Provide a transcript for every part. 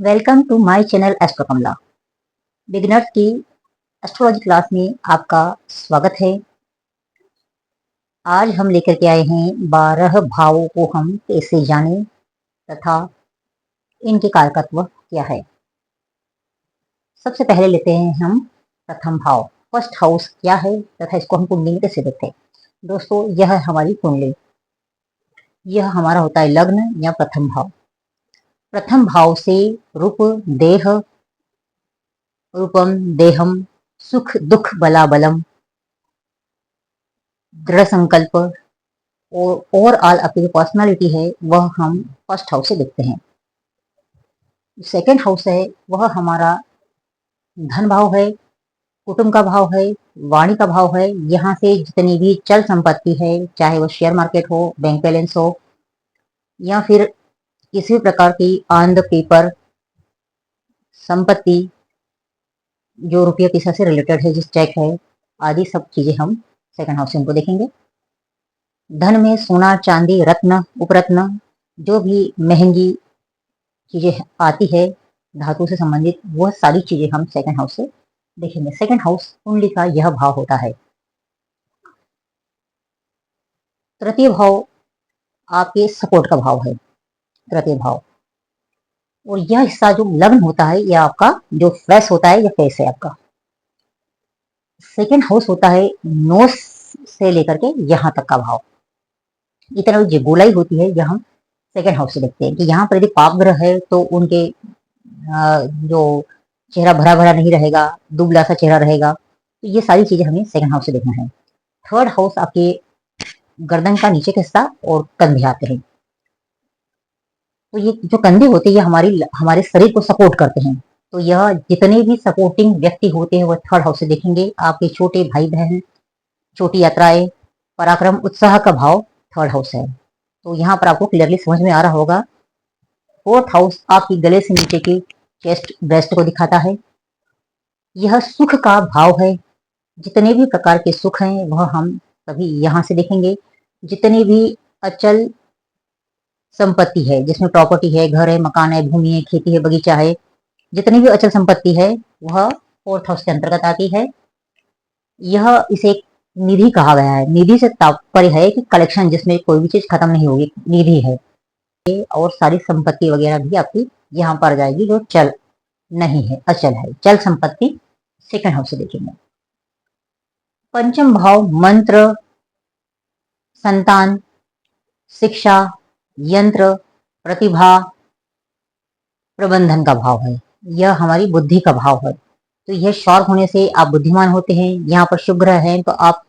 Welcome to my channel astro Kamla. Beginners की astrology class में आपका स्वागत है। आज हम लेकर के आए हैं 12 भावों को हम कैसे जानें तथा इनके कारकत्व क्या है। सबसे पहले लेते हैं हम प्रथम भाव, फर्स्ट हाउस क्या है तथा इसको हम कुंडली में कैसे देखते हैं। दोस्तों, यह है हमारी कुंडली, यह हमारा होता है लग्न या प्रथम भाव। प्रथम भाव से रूप देह, रूपम देहम, सुख दुख बलाबलम, दृढ़ संकल्प और ओवरऑल आपकी जो पर्सनालिटी है वह हम फर्स्ट हाउस से देखते हैं। सेकंड हाउस है वह हमारा धन भाव है, कुटुंब का भाव है, वाणी का भाव है। यहाँ से जितनी भी चल संपत्ति है, चाहे वो शेयर मार्केट हो, बैंक बैलेंस हो या फिर किसी भी प्रकार की ऑन द पेपर संपत्ति जो रुपये पैसा से रिलेटेड है, जिस चेक है आदि सब चीजें हम सेकंड हाउस से हमको देखेंगे। धन में सोना चांदी रत्न उपरत्न जो भी महंगी चीजें आती है धातु से संबंधित, वह सारी चीजें हम सेकंड हाउस से देखेंगे। सेकंड हाउस कुंडली का यह भाव होता है। तृतीय भाव आपके सपोर्ट का भाव है, तृतीय भाव। और यह हिस्सा जो लग्न होता है यह आपका जो फेस होता है, यह फेस है आपका। सेकंड हाउस होता है नोस से लेकर के यहाँ तक का भाव। इतना जो गोलाई होती है यह हम सेकंड हाउस से देखते हैं कि यहाँ पर यदि पाप ग्रह है तो उनके जो चेहरा भरा भरा नहीं रहेगा, दुबला सा चेहरा रहेगा। तो ये सारी चीजें हमें सेकंड हाउस से देखना है। थर्ड हाउस आपके गर्दन का नीचे का हिस्सा और कंधे आते हैं। तो ये जो कंधे होते हैं ये हमारे शरीर को सपोर्ट करते हैं। तो यह जितने भी सपोर्टिंग व्यक्ति होते हैं वह थर्ड हाउस से देखेंगे। आपके छोटे भाई बहन, छोटी यात्राएं, पराक्रम उत्साह का भाव थर्ड हाउस है। तो यहाँ पर आपको क्लियरली समझ में आ रहा होगा। फोर्थ हाउस आपकी गले से नीचे की चेस्ट ब्रेस्ट को दिखाता है। यह सुख का भाव है। जितने भी प्रकार के सुख हैं वह हम सभी यहाँ से देखेंगे। जितनी भी अचल संपत्ति है, जिसमें प्रॉपर्टी है, घर है, मकान है, भूमि है, खेती है, बगीचा है, जितनी भी अचल संपत्ति है वह फोर्थ हाउस के अंतर्गत आती है। यह इसे निधि कहा गया है। निधि से तात्पर्य है कि कलेक्शन, जिसमें कोई भी चीज खत्म नहीं होगी, निधि है। और सारी संपत्ति वगैरह भी आपकी यहाँ पर जाएगी जो चल नहीं है, अचल है। चल संपत्ति सेकंड हाउस से देखेंगे। पंचम भाव मंत्र, संतान, शिक्षा, यंत्र, प्रतिभा, प्रबंधन का भाव है। यह हमारी बुद्धि का भाव है। तो यह शार्प होने से आप बुद्धिमान होते हैं। यहाँ पर शुभ ग्रह है तो आप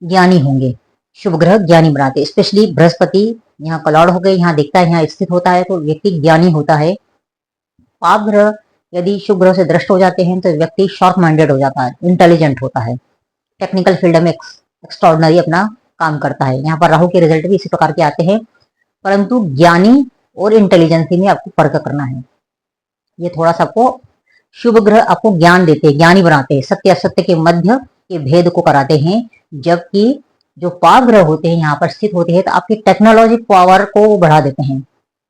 ज्ञानी होंगे। शुभ ग्रह ज्ञानी बनाते, स्पेशली बृहस्पति यहाँ कलौड़ हो गए, यहाँ दिखता है, यहाँ स्थित होता है तो व्यक्ति ज्ञानी होता है। पाप ग्रह यदि शुभ ग्रह से दृष्ट हो जाते हैं तो व्यक्ति शॉर्प माइंडेड हो जाता है, इंटेलिजेंट होता है, टेक्निकल फील्ड में एक्स्ट्रॉर्डनरी अपना काम करता है। यहाँ पर राहु के रिजल्ट भी इसी प्रकार के आते हैं। परंतु ज्ञानी और इंटेलिजेंसी में आपको फर्क करना है। ये थोड़ा सा आपको, शुभ ग्रह आपको ज्ञान देते हैं, ज्ञानी बनाते हैं, सत्य असत्य के मध्य के भेद को कराते हैं। जबकि जो पाप ग्रह होते हैं यहाँ पर स्थित होते हैं तो आपकी टेक्नोलॉजी पावर को बढ़ा देते हैं।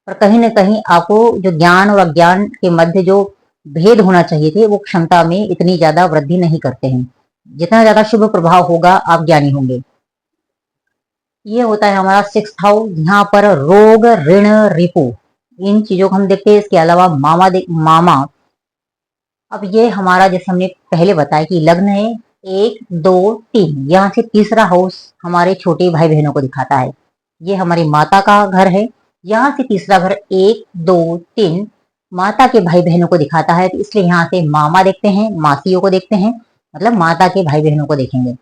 पर कहीं ना कहीं आपको जो ज्ञान और अज्ञान के मध्य जो भेद होना चाहिए थे वो क्षमता में इतनी ज्यादा वृद्धि नहीं करते हैं। जितना ज्यादा शुभ प्रभाव होगा आप ज्ञानी होंगे। ये होता है हमारा सिक्स्थ हाउस। यहाँ पर रोग, ऋण, रिपु, इन चीजों को हम देखते हैं। इसके अलावा मामा। अब ये हमारा, जैसे हमने पहले बताया कि लग्न है 1 2 3, यहाँ से तीसरा हाउस हमारे छोटे भाई बहनों को दिखाता है। ये हमारी माता का घर है। यहाँ से तीसरा घर 1 2 3 माता के भाई बहनों को दिखाता है। तो इसलिए यहाँ से मामा देखते हैं, मासियों को देखते हैं, मतलब माता के भाई बहनों को देखेंगे।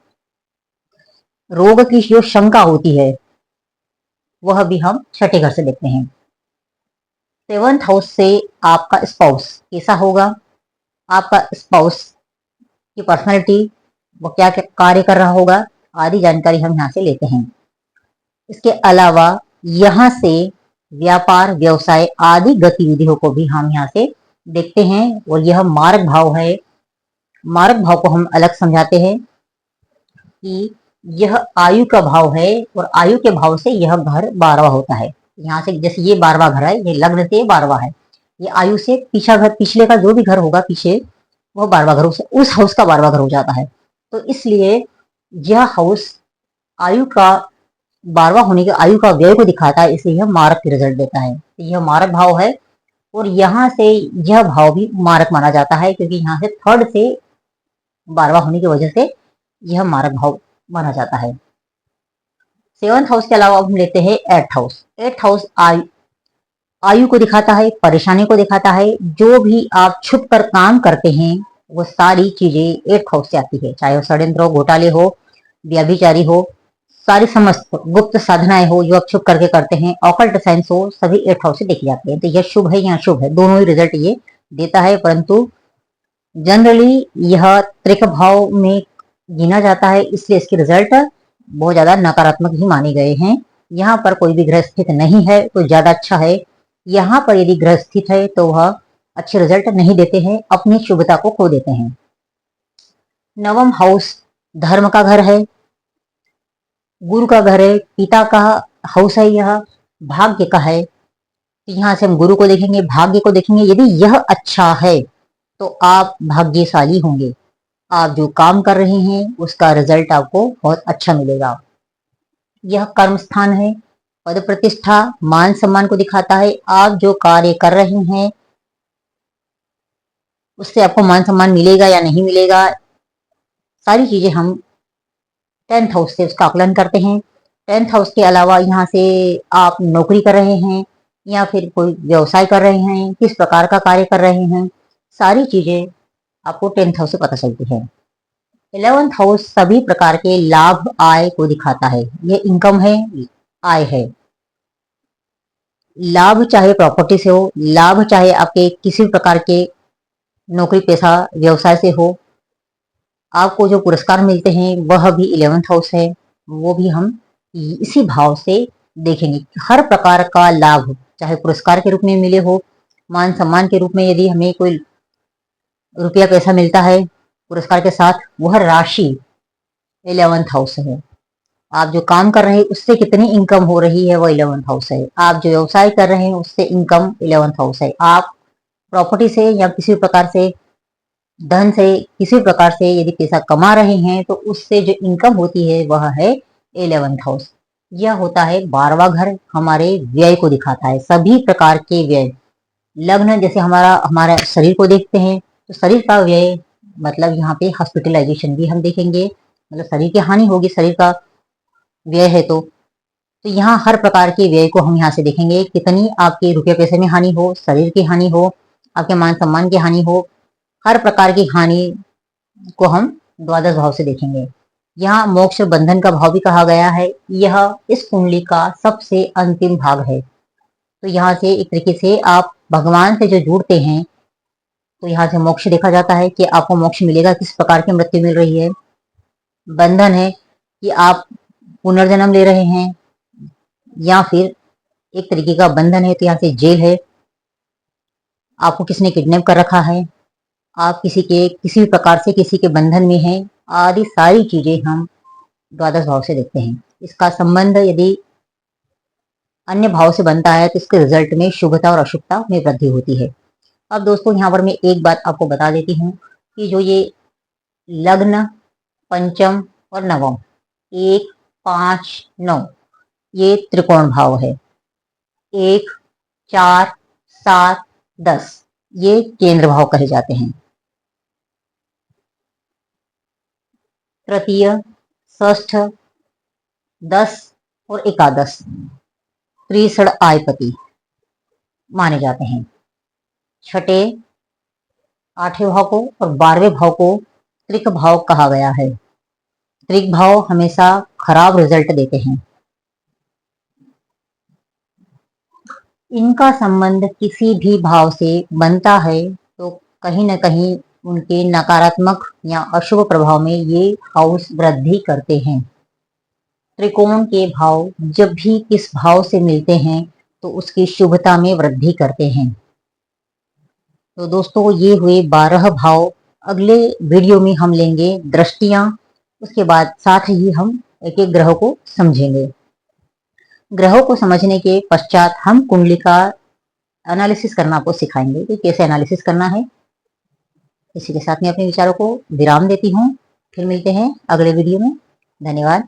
रोग की जो शंका होती है वह भी हम छठे घर से देखते हैं। सेवंथ हाउस से आपका स्पाउस कैसा होगा, आपका स्पाउस की पर्सनैलिटी, वो क्या क्या कार्य कर रहा होगा आदि जानकारी हम यहाँ से लेते हैं। इसके अलावा यहाँ से व्यापार, व्यवसाय आदि गतिविधियों को भी हम यहाँ से देखते हैं। और यह मार्ग भाव है। मार्ग भाव को हम अलग समझाते हैं कि यह आयु का भाव है और आयु के भाव से यह घर 12वां होता है। यहाँ से जैसे ये 12वां घर है, ये लग्न से 12वां है, ये आयु से पिछले का जो भी घर होगा पीछे, वो 12वां घर उस हाउस का 12वां घर हो जाता है। तो इसलिए यह हाउस आयु का 12वां होने के आयु का व्यय को दिखाता है, इसलिए यह मारक की रिजल्ट देता है। तो यह मारक भाव है और यहाँ से यह भाव भी मारक माना जाता है, क्योंकि यहाँ से थर्ड से 12वां होने की वजह से यह मारक भाव माना जाता है। 7th हाउस के अलावा हम लेते हैं 8th हाउस। 8th हाउस आयु को दिखाता है, परेशानी को दिखाता है। जो भी आप छुप कर काम करते हैं वो सारी चीजें 8th हाउस से आती है, चाहे वो षड्यंत्र हो, घोटाले हो, व्यभिचारी हो, सारी समस्त गुप्त साधनाएं हो जो आप छुप करके करते हैं, ऑकल्ट साइंस हो, सभी 8th हाउस से देखी जाती है। तो यह शुभ है या अशुभ है, दोनों ही रिजल्ट ये देता है, परंतु जनरली यह त्रिक भाव में गिना जाता है, इसलिए इसके रिजल्ट बहुत ज्यादा नकारात्मक ही माने गए हैं। यहाँ पर कोई भी ग्रह स्थित नहीं है तो ज्यादा अच्छा है। यहाँ पर यदि ग्रह स्थित है तो वह अच्छे रिजल्ट नहीं देते हैं, अपनी शुभता को खो देते हैं। 9वां हाउस धर्म का घर है, गुरु का घर है, पिता का हाउस है, यह भाग्य का है। तो यहाँ से हम गुरु को देखेंगे, भाग्य को देखेंगे। यदि यह अच्छा है तो आप भाग्यशाली होंगे, आप जो काम कर रहे हैं उसका रिजल्ट आपको बहुत अच्छा मिलेगा। यह कर्म स्थान है, पद प्रतिष्ठा मान सम्मान को दिखाता है। आप जो कार्य कर रहे हैं उससे आपको मान सम्मान मिलेगा या नहीं मिलेगा, सारी चीजें हम 10th हाउस से उसका आकलन करते हैं। 10th हाउस के अलावा यहाँ से आप नौकरी कर रहे हैं या फिर कोई व्यवसाय कर रहे हैं, किस प्रकार का कार्य कर रहे हैं, सारी चीजें आपको 10th हाउस से पता चलती है। 11th हाउस सभी प्रकार के लाभ आय को दिखाता है, ये इनकम है, आय है। लाभ चाहे प्रॉपर्टी से हो, लाभ चाहे आपके किसी प्रकार के नौकरी पेशा व्यवसाय से हो, आपको जो पुरस्कार मिलते हैं वह भी 11th हाउस है, वो भी हम इसी भाव से देखेंगे। हर प्रकार का लाभ चाहे पुरस्कार के रूप में मिले हो, मान सम्मान के रूप में यदि हमें कोई रुपया पैसा मिलता है पुरस्कार के साथ, वह राशि 11th हाउस है। आप जो काम कर रहे हैं उससे कितनी इनकम हो रही है वो 11th हाउस है। आप जो व्यवसाय कर रहे हैं उससे इनकम 11th हाउस है। आप प्रॉपर्टी से या किसी प्रकार से धन से किसी प्रकार से यदि पैसा कमा रहे हैं तो उससे जो इनकम होती है वह है 11th हाउस। यह होता है 12वां घर, हमारे व्यय को दिखाता है, सभी प्रकार के व्यय। लग्न जैसे हमारा शरीर को देखते हैं तो शरीर का व्यय मतलब यहाँ पे हॉस्पिटलाइजेशन भी हम देखेंगे, मतलब शरीर की हानि होगी, शरीर का व्यय है तो यहाँ हर प्रकार के व्यय को हम यहाँ से देखेंगे। कितनी आपके रुपये पैसे में हानि हो, शरीर की हानि हो, आपके मान सम्मान की हानि हो, हर प्रकार की हानि को हम द्वादश भाव से देखेंगे। यहाँ मोक्ष बंधन का भाव भी कहा गया है, यह इस कुंडली का सबसे अंतिम भाग है। तो यहाँ से एक तरीके से आप भगवान से जो जुड़ते हैं तो यहाँ से मोक्ष देखा जाता है कि आपको मोक्ष मिलेगा, किस प्रकार की मृत्यु मिल रही है। बंधन है कि आप पुनर्जन्म ले रहे हैं या फिर एक तरीके का बंधन है, तो यहाँ से जेल है, आपको किसने किडनैप कर रखा है, आप किसी भी प्रकार से किसी के बंधन में हैं, आदि सारी चीजें हम द्वादश भाव से देखते हैं। इसका संबंध यदि अन्य भाव से बनता है तो इसके रिजल्ट में शुभता और अशुभता में वृद्धि होती है। अब दोस्तों यहाँ पर मैं एक बात आपको बता देती हूँ कि जो ये लग्न, पंचम और नवम, 1, 5, 9 ये त्रिकोण भाव है। 1, 4, 7, 10 ये केंद्र भाव कहे जाते हैं। तृतीय, षष्ठ, 10 और एकादश त्रिषण आयपति माने जाते हैं। छठे, 8वें भाव को और 12वें भाव को त्रिक भाव कहा गया है। त्रिक भाव हमेशा खराब रिजल्ट देते हैं। इनका संबंध किसी भी भाव से बनता है तो कहीं न कहीं उनके नकारात्मक या अशुभ प्रभाव में ये हाउस वृद्धि करते हैं। त्रिकोण के भाव जब भी किस भाव से मिलते हैं तो उसकी शुभता में वृद्धि करते हैं। तो दोस्तों ये हुए 12 भाव। अगले वीडियो में हम लेंगे दृष्टियां, उसके बाद साथ ही हम एक एक ग्रह को समझेंगे। ग्रहों को समझने के पश्चात हम कुंडली का एनालिसिस करना आपको सिखाएंगे कि कैसे एनालिसिस करना है। इसी के साथ मैं अपने विचारों को विराम देती हूँ। फिर मिलते हैं अगले वीडियो में। धन्यवाद।